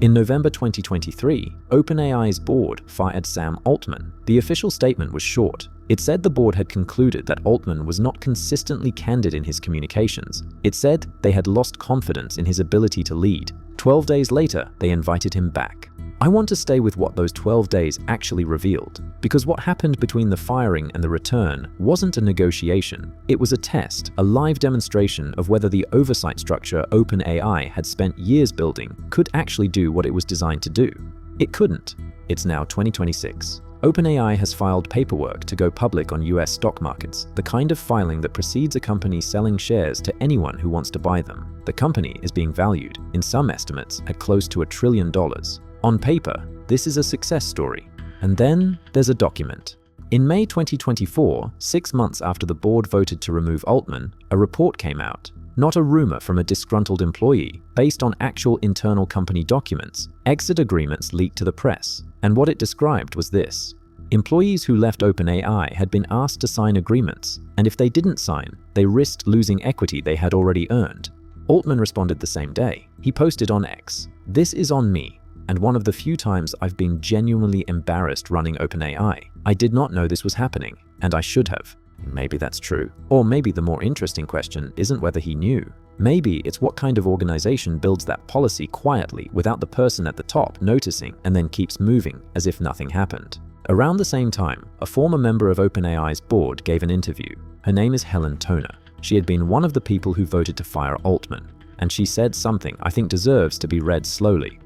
In November 2023, OpenAI's board fired Sam Altman. The official statement was short. It said the board had concluded that Altman was not consistently candid in his communications. It said they had lost confidence in his ability to lead. 12 days later, they invited him back. I want to stay with what those 12 days actually revealed, because what happened between the firing and the return wasn't a negotiation. It was a test, a live demonstration of whether the oversight structure OpenAI had spent years building could actually do what it was designed to do. It couldn't. It's now 2026. OpenAI has filed paperwork to go public on US stock markets, the kind of filing that precedes a company selling shares to anyone who wants to buy them. The company is being valued, in some estimates, at close to $1 trillion. On paper, this is a success story. And then there's a document. In May 2024, 6 months after the board voted to remove Altman, a report came out. Not a rumor from a disgruntled employee, based on actual internal company documents. Exit agreements leaked to the press. And what it described was this. Employees who left OpenAI had been asked to sign agreements, and if they didn't sign, they risked losing equity they had already earned. Altman responded the same day. He posted on X, "This is on me. And one of the few times I've been genuinely embarrassed running OpenAI. I did not know this was happening, and I should have." Maybe that's true. Or maybe the more interesting question isn't whether he knew. Maybe it's what kind of organization builds that policy quietly without the person at the top noticing and then keeps moving as if nothing happened. Around the same time, a former member of OpenAI's board gave an interview. Her name is Helen Toner. She had been one of the people who voted to fire Altman, and she said something I think deserves to be read slowly.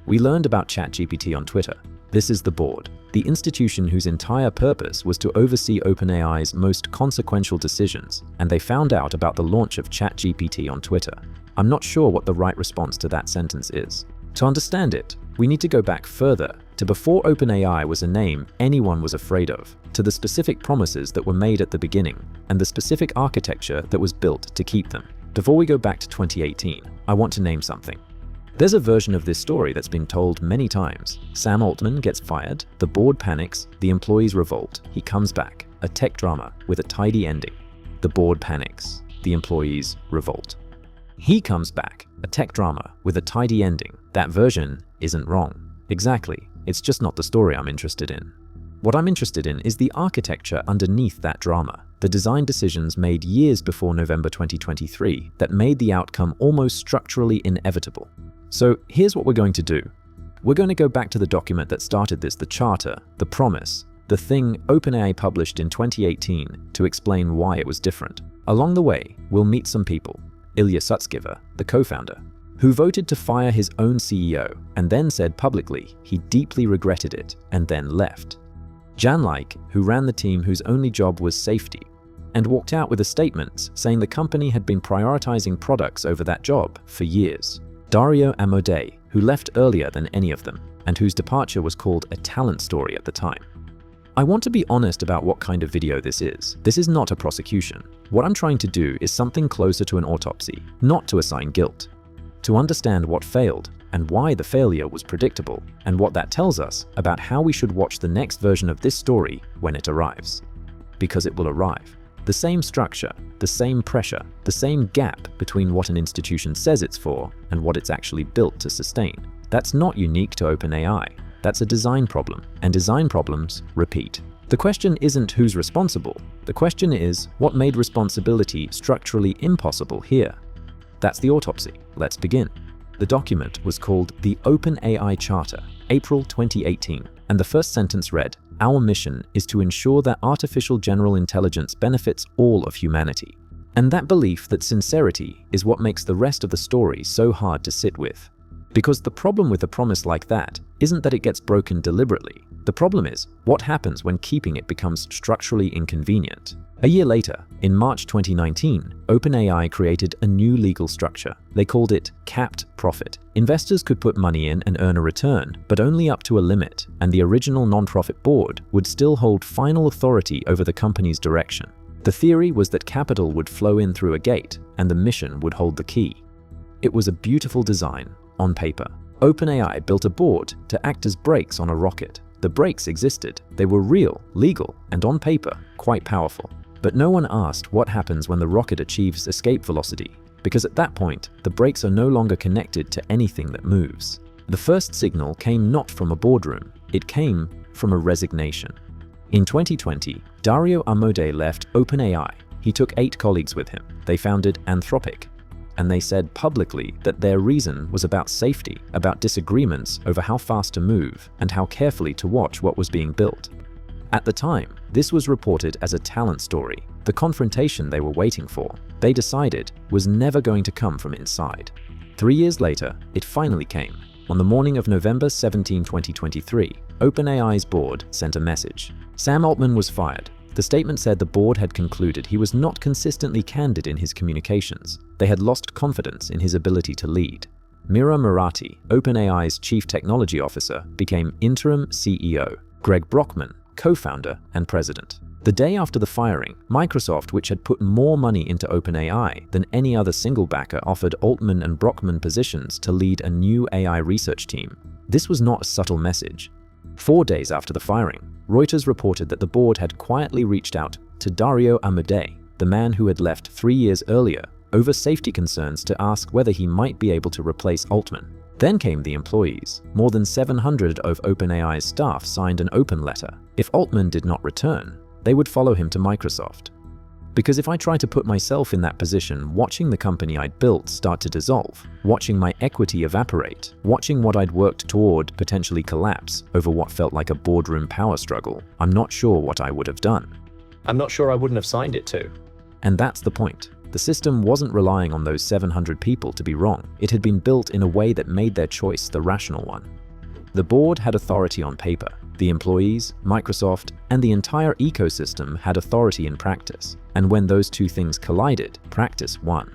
"We learned about ChatGPT on Twitter. This is the board, the institution whose entire purpose was to oversee OpenAI's most consequential decisions, and they found out about the launch of ChatGPT on Twitter." I'm not sure what the right response to that sentence is. To understand it, we need to go back further to before OpenAI was a name anyone was afraid of, to the specific promises that were made at the beginning, and the specific architecture that was built to keep them. Before we go back to 2018, I want to name something. There's a version of this story that's been told many times. Sam Altman gets fired, the board panics, the employees revolt, he comes back, a tech drama with a tidy ending. The board panics, the employees revolt. He comes back, a tech drama with a tidy ending. That version isn't wrong. Exactly, it's just not the story I'm interested in. What I'm interested in is the architecture underneath that drama, the design decisions made years before November 2023 that made the outcome almost structurally inevitable. So here's what we're going to do. We're going to go back to the document that started this, the charter, the promise, the thing OpenAI published in 2018 to explain why it was different. Along the way, we'll meet some people. Ilya Sutskever, the co-founder, who voted to fire his own CEO and then said publicly he deeply regretted it and then left. Leike, who ran the team whose only job was safety, and walked out with a statement saying the company had been prioritizing products over that job for years. Dario Amodei, who left earlier than any of them, and whose departure was called a talent story at the time. I want to be honest about what kind of video this is. This is not a prosecution. What I'm trying to do is something closer to an autopsy, not to assign guilt. To understand what failed, and why the failure was predictable, and what that tells us about how we should watch the next version of this story when it arrives. Because it will arrive. The same structure, the same pressure, the same gap between what an institution says it's for and what it's actually built to sustain. That's not unique to OpenAI. That's a design problem, and design problems repeat. The question isn't who's responsible. The question is what made responsibility structurally impossible here. That's the autopsy. Let's begin. The document was called the OpenAI Charter, April 2018, and the first sentence read, "Our mission is to ensure that artificial general intelligence benefits all of humanity." And that belief, that sincerity, is what makes the rest of the story so hard to sit with. Because the problem with a promise like that isn't that it gets broken deliberately. The problem is what happens when keeping it becomes structurally inconvenient. A year later, in March 2019, OpenAI created a new legal structure. They called it capped profit. Investors could put money in and earn a return, but only up to a limit, and the original non-profit board would still hold final authority over the company's direction. The theory was that capital would flow in through a gate, and the mission would hold the key. It was a beautiful design, on paper. OpenAI built a board to act as brakes on a rocket. The brakes existed. They were real, legal, and on paper, quite powerful. But no one asked what happens when the rocket achieves escape velocity, because at that point, the brakes are no longer connected to anything that moves. The first signal came not from a boardroom, it came from a resignation. In 2020, Dario Amodei left OpenAI. He took 8 colleagues with him. They founded Anthropic, and they said publicly that their reason was about safety, about disagreements over how fast to move and how carefully to watch what was being built. At the time, this was reported as a talent story. The confrontation they were waiting for, they decided, was never going to come from inside. 3 years later, it finally came. On the morning of November 17, 2023, OpenAI's board sent a message. Sam Altman was fired. The statement said the board had concluded he was not consistently candid in his communications. They had lost confidence in his ability to lead. Mira Murati, OpenAI's chief technology officer, became interim CEO. Greg Brockman, co-founder and president. The day after the firing, Microsoft, which had put more money into OpenAI than any other single backer, offered Altman and Brockman positions to lead a new AI research team. This was not a subtle message. 4 days after the firing, Reuters reported that the board had quietly reached out to Dario Amodei, the man who had left 3 years earlier, over safety concerns to ask whether he might be able to replace Altman. Then came the employees. More than 700 of OpenAI's staff signed an open letter. If Altman did not return, they would follow him to Microsoft. Because if I try to put myself in that position, watching the company I'd built start to dissolve, watching my equity evaporate, watching what I'd worked toward potentially collapse over what felt like a boardroom power struggle, I'm not sure what I would have done. I'm not sure I wouldn't have signed it too. And that's the point. The system wasn't relying on those 700 people to be wrong. It had been built in a way that made their choice the rational one. The board had authority on paper. The employees, Microsoft, and the entire ecosystem had authority in practice. And when those two things collided, practice won.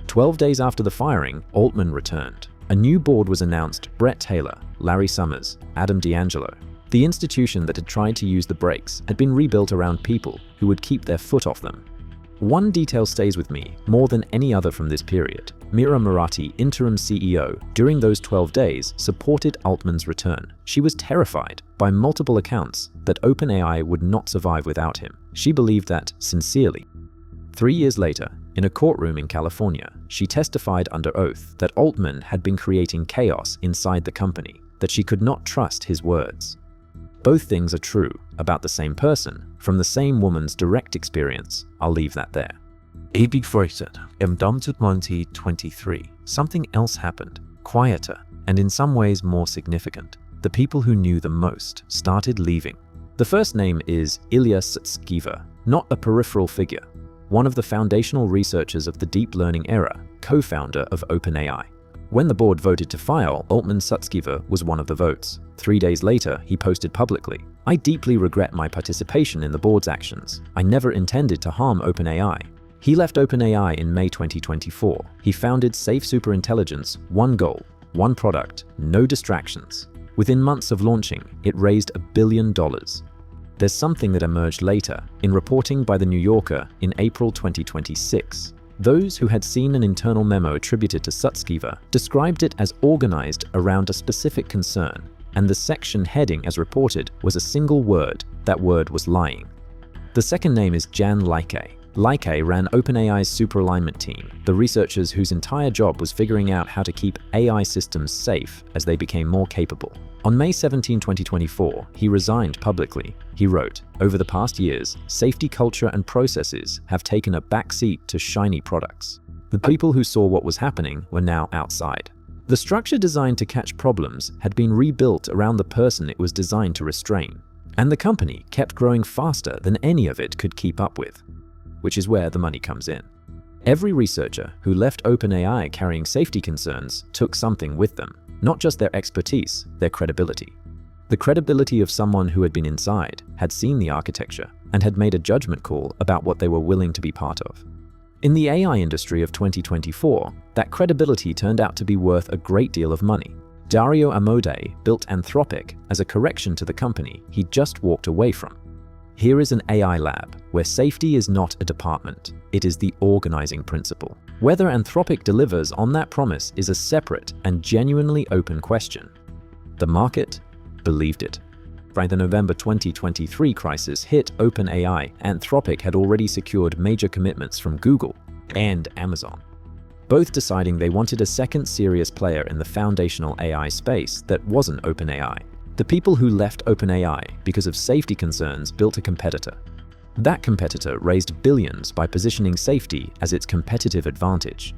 12 days after the firing, Altman returned. A new board was announced: Brett Taylor, Larry Summers, Adam D'Angelo. The institution that had tried to use the brakes had been rebuilt around people who would keep their foot off them. One detail stays with me more than any other from this period. Mira Murati, interim CEO, during those 12 days supported Altman's return. She was terrified, by multiple accounts, that OpenAI would not survive without him. She believed that sincerely. 3 years later, in a courtroom in California, she testified under oath that Altman had been creating chaos inside the company, that she could not trust his words. Both things are true about the same person, from the same woman's direct experience. I'll leave that there. A big voiced, in 2023, something else happened, quieter, and in some ways more significant. The people who knew the most started leaving. The first name is Ilya Sutskever, not a peripheral figure, one of the foundational researchers of the deep learning era, co-founder of OpenAI. When the board voted to fire Altman, Sutskever was one of the votes. 3 days later, he posted publicly, "I deeply regret my participation in the board's actions. I never intended to harm OpenAI." He left OpenAI in May 2024. He founded Safe Superintelligence, one goal, one product, no distractions. Within months of launching, it raised $1 billion. There's something that emerged later, in reporting by The New Yorker in April 2026. Those who had seen an internal memo attributed to Sutskever described it as organized around a specific concern, and the section heading as reported was a single word. That word was lying. The second name is Jan Leike. Leike ran OpenAI's superalignment team, the researchers whose entire job was figuring out how to keep AI systems safe as they became more capable. On May 17, 2024, he resigned publicly. He wrote, "Over the past years, safety culture and processes have taken a backseat to shiny products. The people who saw what was happening were now outside. The structure designed to catch problems had been rebuilt around the person it was designed to restrain, and the company kept growing faster than any of it could keep up with." Which is where the money comes in. Every researcher who left OpenAI carrying safety concerns took something with them, not just their expertise, their credibility. The credibility of someone who had been inside, had seen the architecture, and had made a judgment call about what they were willing to be part of. In the AI industry of 2024, that credibility turned out to be worth a great deal of money. Dario Amodei built Anthropic as a correction to the company he'd just walked away from. Here is an AI lab where safety is not a department, it is the organizing principle. Whether Anthropic delivers on that promise is a separate and genuinely open question. The market believed it. By the November 2023 crisis hit OpenAI, Anthropic had already secured major commitments from Google and Amazon. both deciding they wanted a second serious player in the foundational AI space that wasn't OpenAI. The people who left OpenAI because of safety concerns built a competitor. That competitor raised billions by positioning safety as its competitive advantage.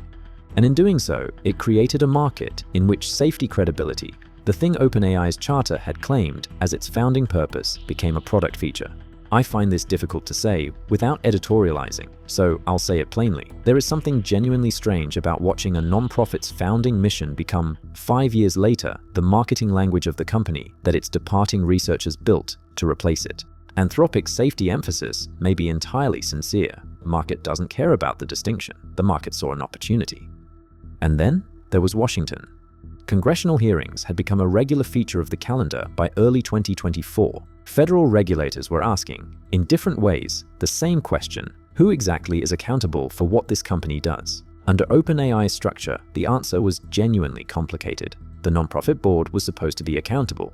And in doing so, it created a market in which safety credibility, the thing OpenAI's charter had claimed as its founding purpose, became a product feature. I find this difficult to say without editorializing, so I'll say it plainly. There is something genuinely strange about watching a nonprofit's founding mission become, 5 years later, the marketing language of the company that its departing researchers built to replace it. Anthropic's safety emphasis may be entirely sincere. The market doesn't care about the distinction. The market saw an opportunity. And then there was Washington. Congressional hearings had become a regular feature of the calendar by early 2024. Federal regulators were asking, in different ways, the same question: who exactly is accountable for what this company does? Under OpenAI's structure, the answer was genuinely complicated. The nonprofit board was supposed to be accountable.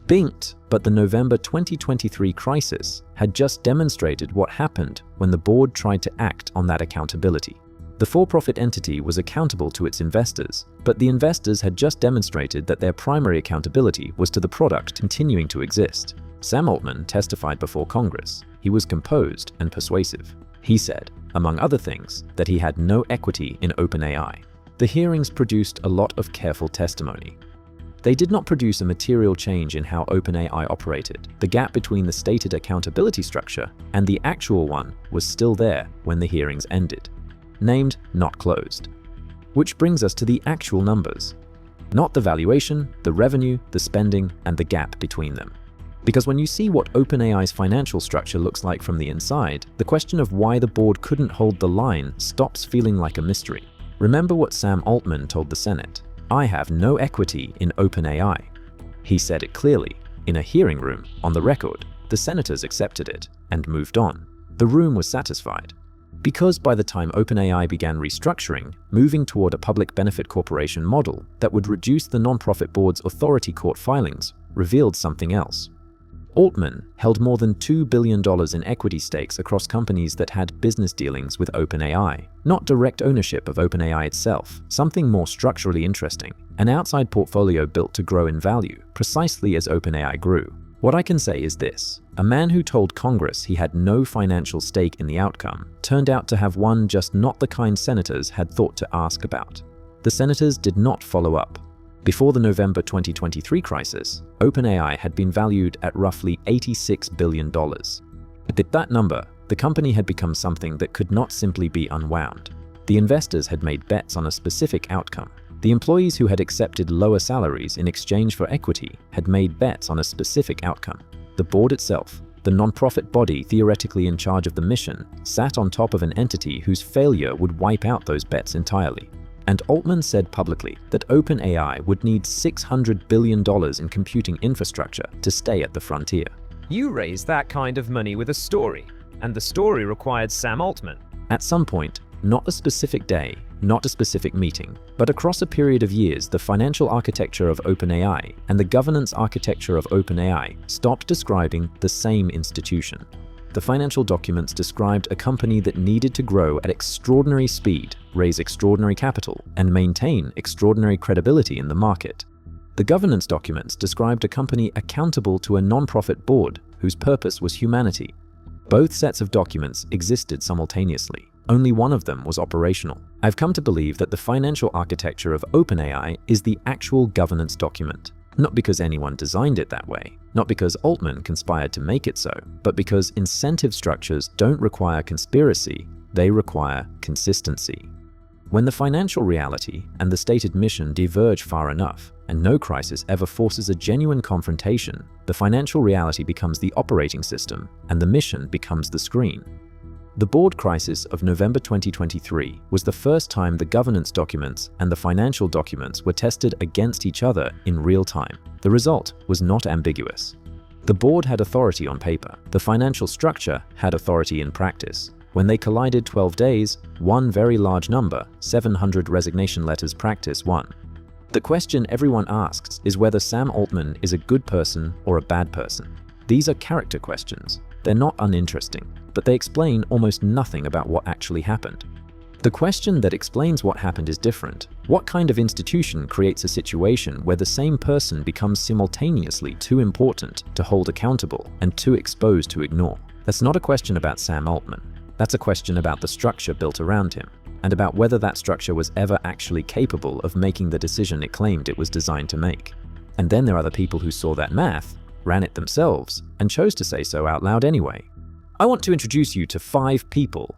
Binked, but the November 2023 crisis had just demonstrated what happened when the board tried to act on that accountability. The for-profit entity was accountable to its investors, but the investors had just demonstrated that their primary accountability was to the product continuing to exist. Sam Altman testified before Congress. He was composed and persuasive. He said, among other things, that he had no equity in OpenAI. The hearings produced a lot of careful testimony. They did not produce a material change in how OpenAI operated. The gap between the stated accountability structure and the actual one was still there when the hearings ended. Named, not closed. Which brings us to the actual numbers. Not the valuation, the revenue, the spending, and the gap between them. Because when you see what OpenAI's financial structure looks like from the inside, the question of why the board couldn't hold the line stops feeling like a mystery. Remember what Sam Altman told the Senate: "I have no equity in OpenAI." He said it clearly, in a hearing room, on the record. The senators accepted it and moved on. The room was satisfied. Because by the time OpenAI began restructuring, moving toward a public benefit corporation model that would reduce the nonprofit board's authority court filings, revealed something else. Altman held more than $2 billion in equity stakes across companies that had business dealings with OpenAI, not direct ownership of OpenAI itself, something more structurally interesting, an outside portfolio built to grow in value, precisely as OpenAI grew. What I can say is this: a man who told Congress he had no financial stake in the outcome turned out to have one just not the kind senators had thought to ask about. The senators did not follow up. Before the November 2023 crisis, OpenAI had been valued at roughly $86 billion. At that number, the company had become something that could not simply be unwound. The investors had made bets on a specific outcome. The employees who had accepted lower salaries in exchange for equity had made bets on a specific outcome. The board itself, the nonprofit body theoretically in charge of the mission, sat on top of an entity whose failure would wipe out those bets entirely. And Altman said publicly that OpenAI would need $600 billion in computing infrastructure to stay at the frontier. You raised that kind of money with a story, and the story required Sam Altman. At some point, not a specific day, not a specific meeting, but across a period of years, the financial architecture of OpenAI and the governance architecture of OpenAI stopped describing the same institution. The financial documents described a company that needed to grow at extraordinary speed, raise extraordinary capital, and maintain extraordinary credibility in the market. The governance documents described a company accountable to a nonprofit board whose purpose was humanity. Both sets of documents existed simultaneously. Only one of them was operational. I've come to believe that the financial architecture of OpenAI is the actual governance document. Not because anyone designed it that way, not because Altman conspired to make it so, but because incentive structures don't require conspiracy, they require consistency. When the financial reality and the stated mission diverge far enough, and no crisis ever forces a genuine confrontation, the financial reality becomes the operating system, and the mission becomes the screen. The board crisis of November 2023 was the first time the governance documents and the financial documents were tested against each other in real time. The result was not ambiguous. The board had authority on paper. The financial structure had authority in practice. When they collided 12 days, one very large number, 700 resignation letters practice won. The question everyone asks is whether Sam Altman is a good person or a bad person. These are character questions. They're not uninteresting, but they explain almost nothing about what actually happened. The question that explains what happened is different. What kind of institution creates a situation where the same person becomes simultaneously too important to hold accountable and too exposed to ignore? That's not a question about Sam Altman. That's a question about the structure built around him, and about whether that structure was ever actually capable of making the decision it claimed it was designed to make. And then there are the people who saw that math, ran it themselves, and chose to say so out loud anyway. I want to introduce you to 5 people.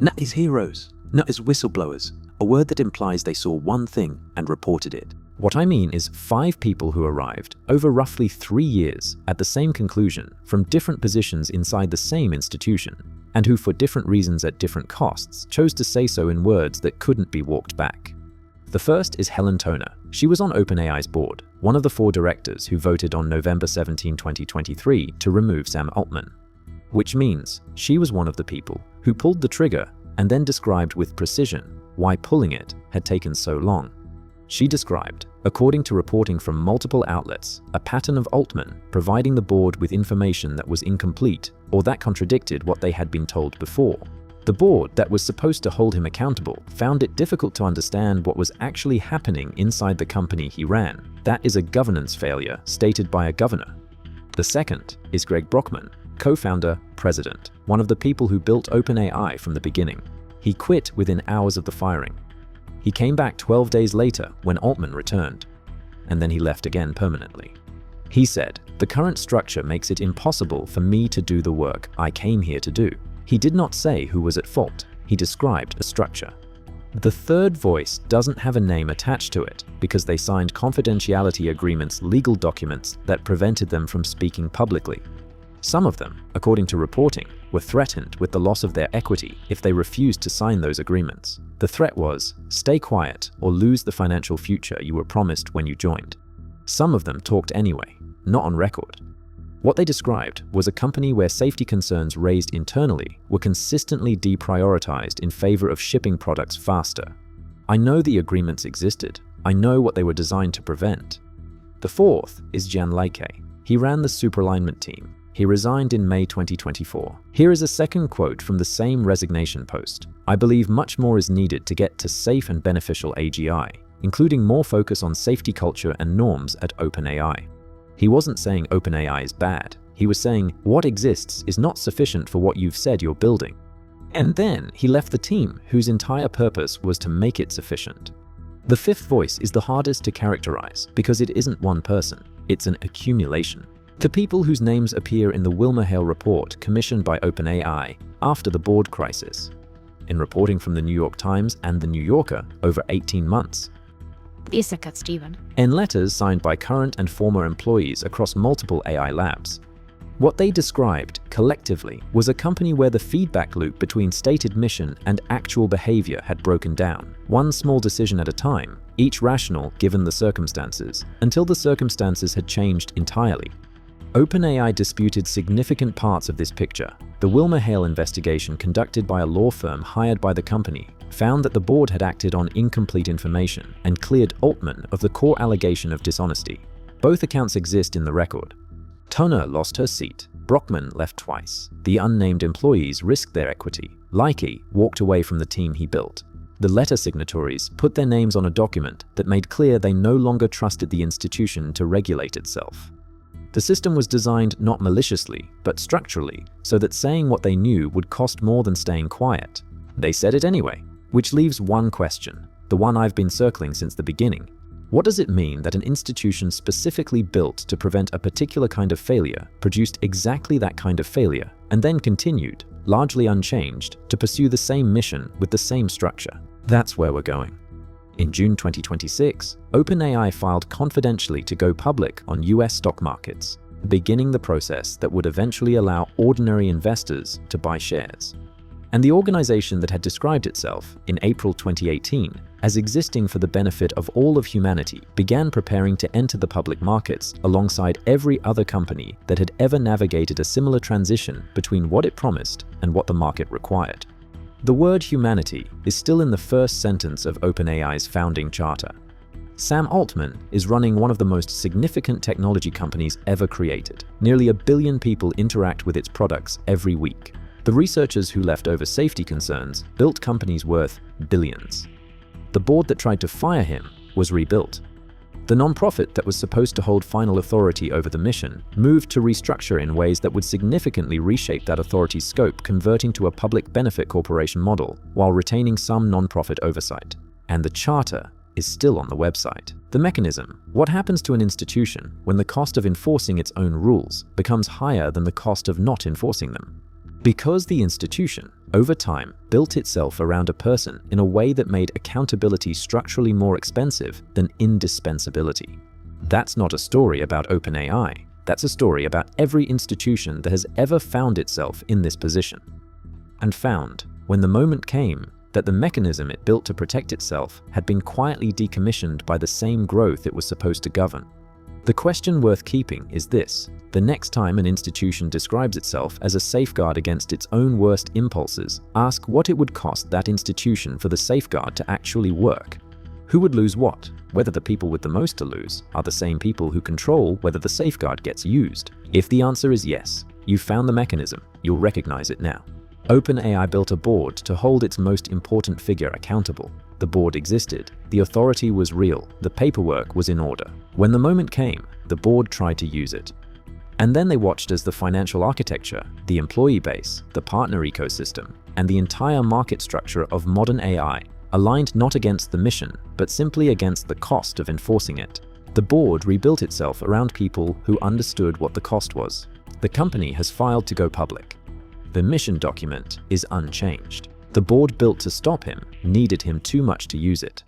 Not as heroes, not as whistleblowers, a word that implies they saw one thing and reported it. What I mean is 5 people who arrived over roughly 3 years at the same conclusion from different positions inside the same institution, and who for different reasons at different costs chose to say so in words that couldn't be walked back. The first is Helen Toner. She was on OpenAI's board, one of the 4 directors who voted on November 17, 2023 to remove Sam Altman. Which means she was one of the people who pulled the trigger and then described with precision why pulling it had taken so long. She described, according to reporting from multiple outlets, a pattern of Altman providing the board with information that was incomplete or that contradicted what they had been told before. The board that was supposed to hold him accountable found it difficult to understand what was actually happening inside the company he ran. That is a governance failure stated by a governor. The second is Greg Brockman, co-founder, president, one of the people who built OpenAI from the beginning. He quit within hours of the firing. He came back 12 days later when Altman returned, and then he left again permanently. He said, "The current structure makes it impossible for me to do the work I came here to do." He did not say who was at fault. He described a structure. The third voice doesn't have a name attached to it because they signed confidentiality agreements, legal documents that prevented them from speaking publicly. Some of them, according to reporting, were threatened with the loss of their equity if they refused to sign those agreements. The threat was, stay quiet or lose the financial future you were promised when you joined. Some of them talked anyway, not on record. What they described was a company where safety concerns raised internally were consistently deprioritized in favor of shipping products faster. I know the agreements existed. I know what they were designed to prevent. The fourth is Leike. He ran the superalignment team. He resigned in May 2024. Here is a second quote from the same resignation post. "I believe much more is needed to get to safe and beneficial AGI, including more focus on safety culture and norms at OpenAI." He wasn't saying OpenAI is bad. He was saying what exists is not sufficient for what you've said you're building. And then he left the team whose entire purpose was to make it sufficient. The fifth voice is the hardest to characterize because it isn't one person, it's an accumulation. The people whose names appear in the WilmerHale report commissioned by OpenAI after the board crisis, in reporting from the New York Times and the New Yorker over 18 months. Steven. In letters signed by current and former employees across multiple AI labs. What they described, collectively, was a company where the feedback loop between stated mission and actual behavior had broken down, one small decision at a time, each rational given the circumstances, until the circumstances had changed entirely. OpenAI disputed significant parts of this picture. The WilmerHale investigation conducted by a law firm hired by the company found that the board had acted on incomplete information and cleared Altman of the core allegation of dishonesty. Both accounts exist in the record. Toner lost her seat. Brockman left twice. The unnamed employees risked their equity. Leike walked away from the team he built. The letter signatories put their names on a document that made clear they no longer trusted the institution to regulate itself. The system was designed not maliciously, but structurally, so that saying what they knew would cost more than staying quiet. They said it anyway, which leaves one question, the one I've been circling since the beginning. What does it mean that an institution specifically built to prevent a particular kind of failure produced exactly that kind of failure and then continued, largely unchanged, to pursue the same mission with the same structure? That's where we're going. In June 2026, OpenAI filed confidentially to go public on US stock markets, beginning the process that would eventually allow ordinary investors to buy shares. And the organization that had described itself in April 2018 as existing for the benefit of all of humanity began preparing to enter the public markets alongside every other company that had ever navigated a similar transition between what it promised and what the market required. The word humanity is still in the first sentence of OpenAI's founding charter. Sam Altman is running one of the most significant technology companies ever created. Nearly 1 billion people interact with its products every week. The researchers who left over safety concerns built companies worth billions. The board that tried to fire him was rebuilt. The nonprofit that was supposed to hold final authority over the mission moved to restructure in ways that would significantly reshape that authority's scope, converting to a public benefit corporation model while retaining some nonprofit oversight. And the charter is still on the website. The mechanism: what happens to an institution when the cost of enforcing its own rules becomes higher than the cost of not enforcing them? Because the institution, over time, built itself around a person in a way that made accountability structurally more expensive than indispensability. That's not a story about OpenAI. That's a story about every institution that has ever found itself in this position. And found, when the moment came, that the mechanism it built to protect itself had been quietly decommissioned by the same growth it was supposed to govern. The question worth keeping is this: the next time an institution describes itself as a safeguard against its own worst impulses, ask what it would cost that institution for the safeguard to actually work. Who would lose what? Whether the people with the most to lose are the same people who control whether the safeguard gets used. If the answer is yes, you've found the mechanism, you'll recognize it now. OpenAI built a board to hold its most important figure accountable. The board existed, the authority was real, the paperwork was in order. When the moment came, the board tried to use it. And then they watched as the financial architecture, the employee base, the partner ecosystem, and the entire market structure of modern AI aligned not against the mission, but simply against the cost of enforcing it. The board rebuilt itself around people who understood what the cost was. The company has filed to go public. The mission document is unchanged. The board built to stop him needed him too much to use it.